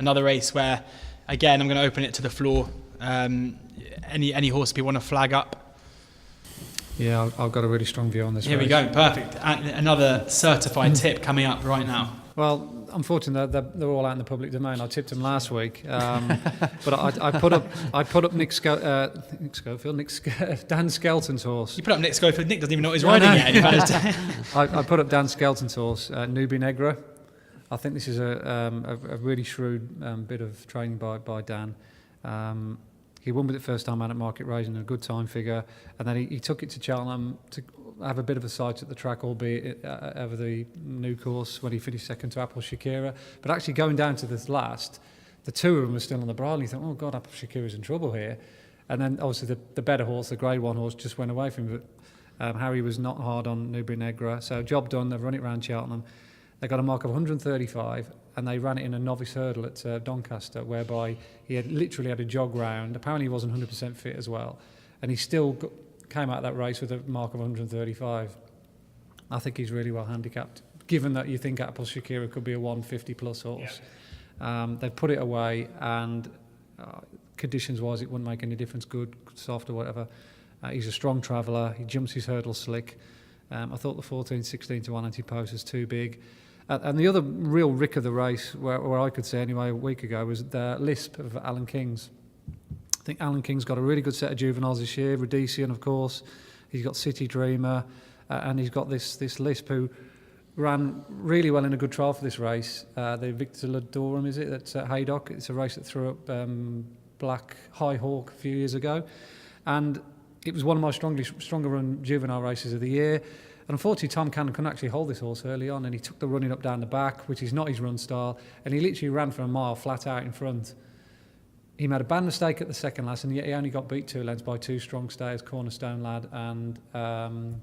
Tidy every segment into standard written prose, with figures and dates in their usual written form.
another race where, again, I'm going to open it to the floor. Any horse people want to flag up? Yeah, I've got a really strong view on this. Here race. we go, perfect. Another certified tip coming up right now. Well, unfortunately, they're all out in the public domain. I tipped them last week, but I put up Dan Skelton's horse. You put up Nick Schofield. Nick doesn't even know what he's riding yet. I put up Dan Skelton's horse, Nubi Negra. I think this is a really shrewd bit of training by Dan. He won with it first time out at Market Raising, a good time figure, and then he took it to Cheltenham to have a bit of a sight at the track, albeit over the new course when he finished second to Apple Shakira. But actually going down to this last, the two of them were still on the bridle, and you thought, oh God, Apple Shakira's in trouble here. And then obviously the better horse, the Grade 1 horse, just went away from him. But Harry was not hard on Nubri Negra, so job done. They've run it around Cheltenham. They got a mark of 135, and they ran it in a novice hurdle at Doncaster, whereby he had literally had a jog round. Apparently he wasn't 100% fit as well, and he still came out of that race with a mark of 135. I think he's really well handicapped, given that you think Apple Shakira could be a 150 plus horse. Yeah. They put it away, and conditions-wise it wouldn't make any difference, good, soft or whatever. He's a strong traveller, he jumps his hurdle slick. I thought the 14, 16 to 1 anti-post was too big. And the other real rick of the race, where I could say anyway a week ago, was the Lisp of Alan King's. I think Alan King's got a really good set of juveniles this year. Rhodesian, of course. He's got City Dreamer, and he's got this Lisp who ran really well in a good trial for this race. The Victor Ladorum, is it? That's at Haydock. It's a race that threw up Black High Hawk a few years ago, and it was one of my stronger run juvenile races of the year. And unfortunately, Tom Cannon couldn't actually hold this horse early on, and he took the running up down the back, which is not his run style, and he literally ran for a mile flat out in front. He made a bad mistake at the second last, and yet he only got beat 2 lengths by 2 strong stayers, Cornerstone Lad and the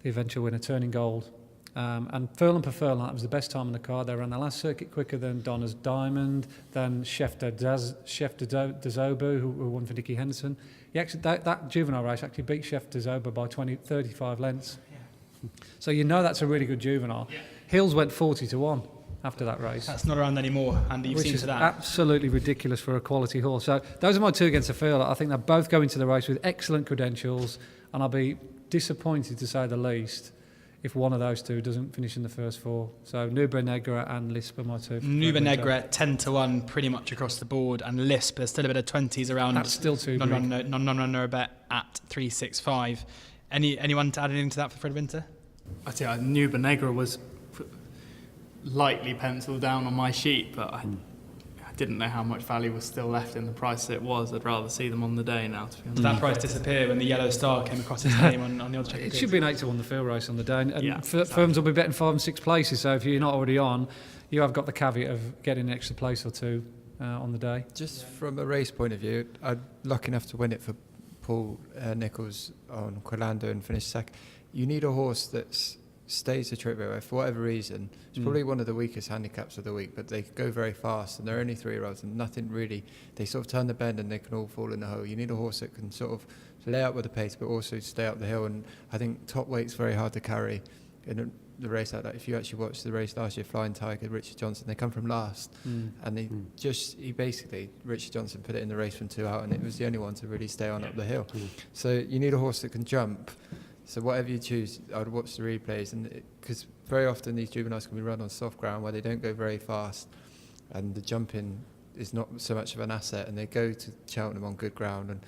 eventual winner, Turning Gold. And Furlong per Furlong, that was the best time in the card. They ran the last circuit quicker than Donna's Diamond, then Chef de Zobu, who won for Nicky Henderson. He actually, that juvenile race actually beat Chef de Zobu by 35 lengths. So you know that's a really good juvenile. Yeah. Hills went 40 to 1 after that race. That's not around anymore, Andy. You've seen to that. Absolutely ridiculous for a quality horse. So those are my two against the field. I think they both go into the race with excellent credentials, and I'll be disappointed, to say the least, if one of those two doesn't finish in the first 4. So Nuba Negra and Lisp are my two. Nuba Negra 10 to 1 pretty much across the board, and Lisp, there's still a bit of 20s around. That's still too big. Non-runner bet at 365. Anyone to add anything to that for Fred Winter? I tell you, Nuba Negra was lightly penciled down on my sheet, but I didn't know how much value was still left in the price it was. I'd rather see them on the day now, to be honest. Did that price disappear when the yellow star came across his name on the Oddschecker? It should be an 8 to 1 the field race on the day, and exactly. Firms will be betting 5 and 6 places, so if you're not already on, you have got the caveat of getting an extra place or two on the day. Just from a race point of view, I'm lucky enough to win it for Paul Nicholls on Quilando and finish second. You need a horse that stays the trip away for whatever reason. It's probably one of the weakest handicaps of the week, but they go very fast, and they're only 3-year-olds, and nothing really, they sort of turn the bend and they can all fall in the hole. You need a horse that can sort of lay out with the pace but also stay up the hill, and I think top weight's very hard to carry in the race like that. If you actually watched the race last year, Flying Tiger, Richard Johnson, they come from last, and he basically, Richard Johnson put it in the race from 2 out, and it was the only one to really stay on up the hill. So you need a horse that can jump. So whatever you choose, I would watch the replays, and because very often these juveniles can be run on soft ground where they don't go very fast, and the jumping is not so much of an asset, and they go to Cheltenham on good ground, and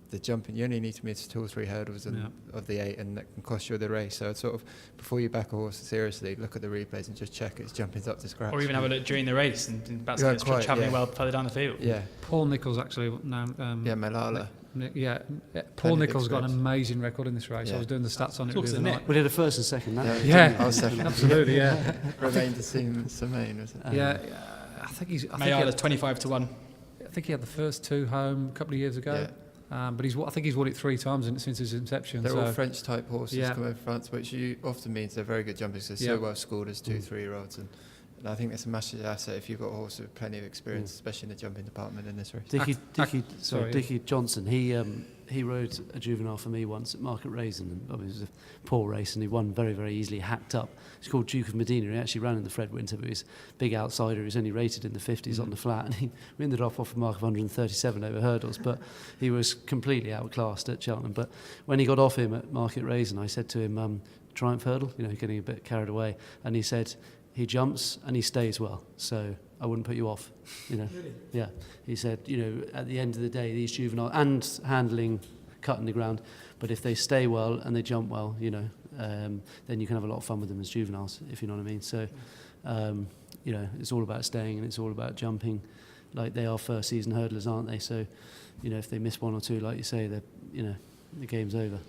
the jumping, you only need to miss 2 or 3 hurdles of the 8, and that can cost you the race. So it's sort of, before you back a horse seriously, look at the replays and just check its jumping's up to scratch. Or even have a look during the race and that's travelling well further down the field. Yeah. Paul Nicholls actually now. Malala. Paul Nicholls got an amazing record in this race. I was doing the stats on it the other night. We did a first and second. I was second. Absolutely, yeah. Remained to see Semaine, was it? I think he's. Mayala's 25 to 1. I think he had the first 2 home a couple of years ago. But I think he's won it 3 times since his inception. They're all French type horses come over France, which often means they're very good jumpers. They're so well schooled as 2-3-year-olds, and And I think that's a massive asset if you've got a horse with plenty of experience, especially in the jumping department in this race. Dickie Johnson, he rode a juvenile for me once at Market Raisin, and it was a poor race, and he won very, very easily, hacked up. He's called Duke of Medina. He actually ran in the Fred Winter, but he's a big outsider. He was only rated in the 50s on the flat, and we ended up off a mark of 137 over hurdles, but he was completely outclassed at Cheltenham. But when he got off him at Market Raisin, I said to him, Triumph hurdle, getting a bit carried away, and he said, he jumps and he stays well, so I wouldn't put you off, Really? Yeah. He said, at the end of the day, these juvenile and handling, cutting the ground, but if they stay well and they jump well, then you can have a lot of fun with them as juveniles, if you know what I mean. So, it's all about staying and it's all about jumping, like they are first season hurdlers, aren't they? So, if they miss one or two, like you say, the game's over.